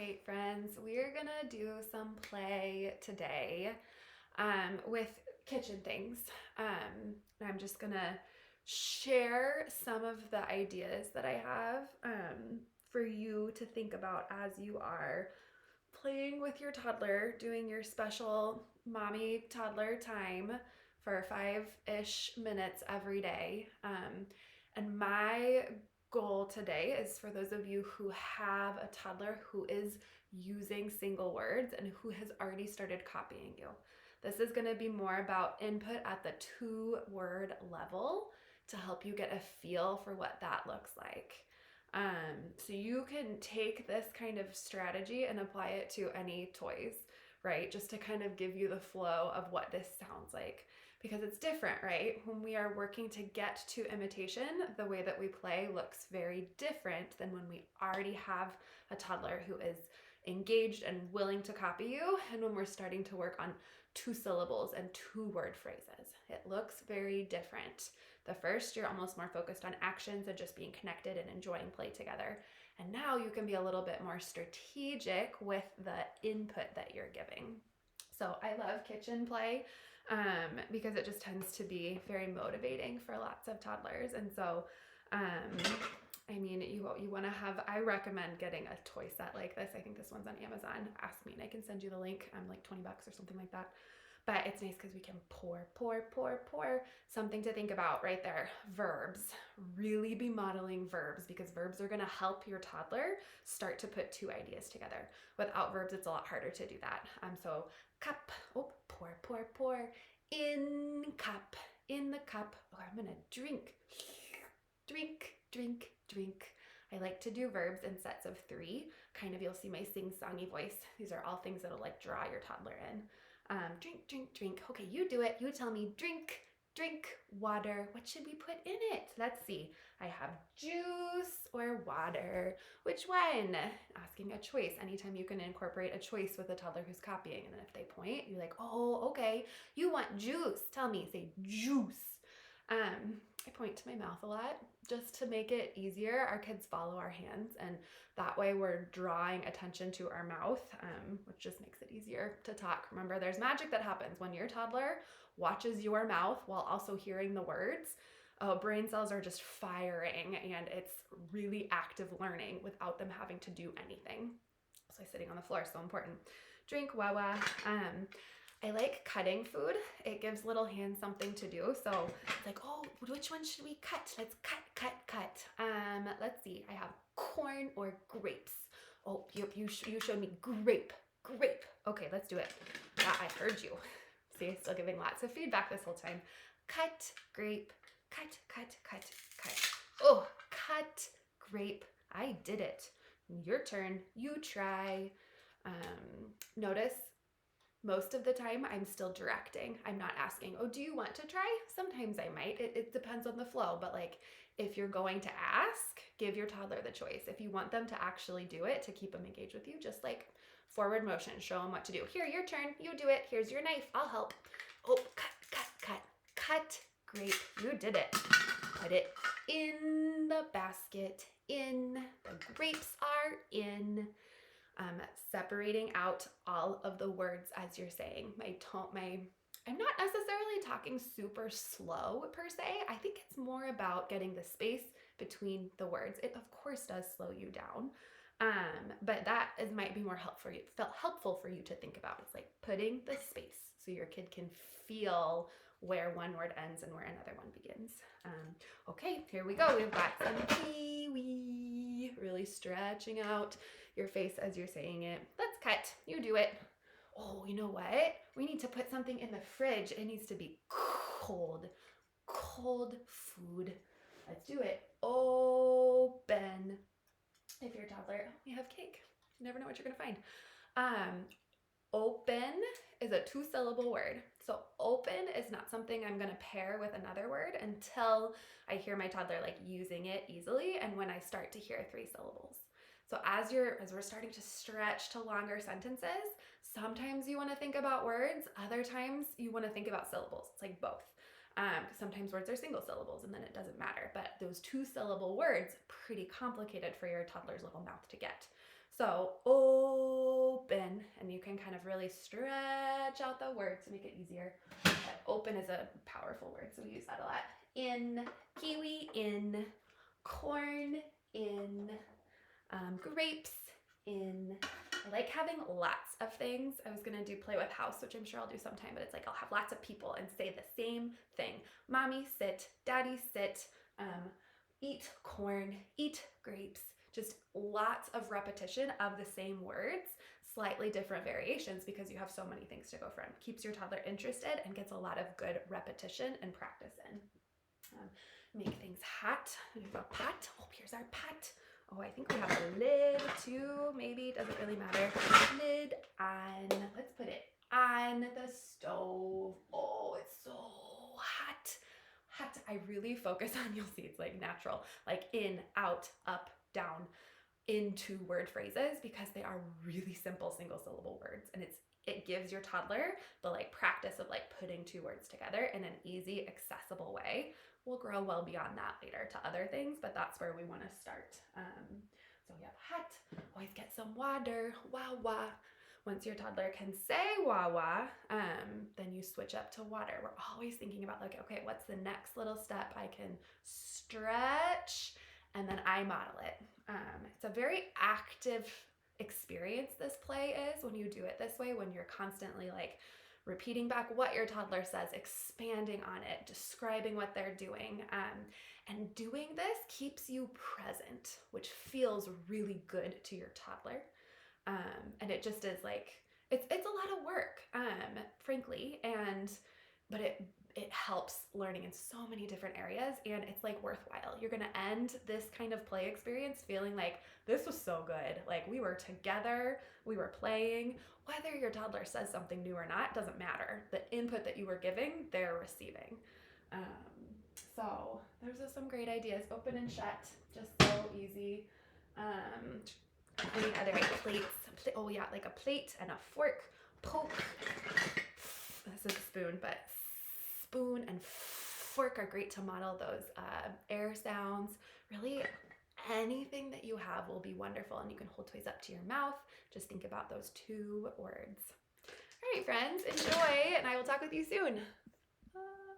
right, friends, we're gonna do some play today with kitchen things. I'm just gonna share some of the ideas that I have for you to think about as you are playing with your toddler, doing your special mommy toddler time for 5-ish minutes every day. And my goal today is for those of you who have a toddler who is using single words and who has already started copying you. This is going to be more about input at the 2-word level to help you get a feel for what that looks like. So you can take this kind of strategy and apply it to any toys, right? Just to kind of give you the flow of what this sounds like. Because it's different, right? When we are working to get to imitation, the way that we play looks very different than when we already have a toddler who is engaged and willing to copy you, and when we're starting to work on 2 syllables and 2-word phrases. It looks very different. The first, you're almost more focused on actions and just being connected and enjoying play together. And now you can be a little bit more strategic with the input that you're giving. So I love kitchen play because it just tends to be very motivating for lots of toddlers. And so, I mean, you want to have, I recommend getting a toy set like this. I think this one's on Amazon. Ask me and I can send you the link. I'm like $20 or something like that. But it's nice because we can pour. Something to think about right there. Verbs. Really be modeling verbs because verbs are going to help your toddler start to put 2 ideas together. Without verbs, it's a lot harder to do that. So cup. Oh, pour. In cup. In the cup. Oh, I'm going to drink. Drink. I like to do verbs in sets of 3. Kind of, you'll see my sing-songy voice. These are all things that'll like draw your toddler in. Drink. Okay, you do it. You tell me. Drink, water. What should we put in it? Let's see. I have juice or water. Which one? Asking a choice. Anytime you can incorporate a choice with a toddler who's copying. And then if they point, you're like, oh, okay. You want juice. Tell me. Say juice. I point to my mouth a lot just to make it easier. Our kids follow our hands, and that way we're drawing attention to our mouth, which just makes it easier to talk. Remember, there's magic that happens when your toddler watches your mouth while also hearing the words. Brain cells are just firing, and it's really active learning without them having to do anything. So sitting on the floor is so important. Drink, Wawa. I like cutting food. It gives little hands something to do. So it's like, oh, which one should we cut? Let's cut. Let's see. I have corn or grapes. Oh, you showed me grape. Okay, let's do it. Yeah, I heard you. See, still giving lots of feedback this whole time. Cut, grape, cut. Oh, cut, grape. I did it. Your turn. You try. Notice most of the time I'm still directing. I'm not asking, oh, do you want to try? Sometimes I might. It depends on the flow. But like if you're going to ask, give your toddler the choice. If you want them to actually do it to keep them engaged with you, just like forward motion, show them what to do. Here, your turn. You do it. Here's your knife. I'll help. Oh, cut, grape. You did it. Put it in the basket. In. The grapes are in. Separating out all of the words as you're saying. I'm not necessarily talking super slow per se. I think it's more about getting the space between the words. It of course does slow you down, but that might be more helpful for you to think about. It's like putting the space so your kid can feel where one word ends and where another one begins. Okay, here we go. We've got some kiwi, really stretching out your face as you're saying it. Let's cut. You do it. Oh, you know what? We need to put something in the fridge. It needs to be cold food. Let's do it. Open. If you're a toddler, we have cake. You never know what you're gonna find. Open is a 2-syllable word. So open is not something I'm going to pair with another word until I hear my toddler like using it easily and when I start to hear 3 syllables. So as we're starting to stretch to longer sentences, sometimes you want to think about words, other times you want to think about syllables. It's like both. Sometimes words are single syllables and then it doesn't matter. But those 2-syllable words, pretty complicated for your toddler's little mouth to get. So of really stretch out the word to make it easier. But open is a powerful word, so we use that a lot. In, kiwi, in, corn, in, grapes, in. I like having lots of things. I was gonna do play with house, which I'm sure I'll do sometime, but it's like I'll have lots of people and say the same thing. Mommy, sit. Daddy, sit. Eat corn, eat grapes. Just lots of repetition of the same words, slightly different variations because you have so many things to go from. Keeps your toddler interested and gets a lot of good repetition and practice in. Make things hot. We have a pot. Oh, here's our pot. Oh, I think we have a lid too. Maybe, doesn't really matter. Lid on. Let's put it on the stove. Oh, it's so hot. Hot. I really focus on, you'll see it's like natural, like in, out, up, down, into word phrases because they are really simple single syllable words, and it gives your toddler the like practice of like putting two words together in an easy, accessible way. We'll grow well beyond that later to other things, but that's where we want to start. So we have hot. Always get some water. Wah wah. Once your toddler can say wah wah, then you switch up to water. We're always thinking about like, okay, what's the next little step I can stretch, and then I model it. It's a very active experience, this play is, when you do it this way, when you're constantly like repeating back what your toddler says, expanding on it, describing what they're doing. And doing this keeps you present, which feels really good to your toddler. And it just is like, it's a lot of work, frankly, but it helps learning in so many different areas, and it's like worthwhile. You're gonna end this kind of play experience feeling like this was so good. Like we were together, we were playing. Whether your toddler says something new or not doesn't matter. The input that you were giving, they're receiving. So those are some great ideas. Open and shut, just so easy. Any other plates? Oh yeah, like a plate and a fork. Poke. This is a spoon, but spoon and fork are great to model those air sounds. Really, anything that you have will be wonderful, and you can hold toys up to your mouth. Just think about those two words. All right, friends, enjoy, and I will talk with you soon. Bye.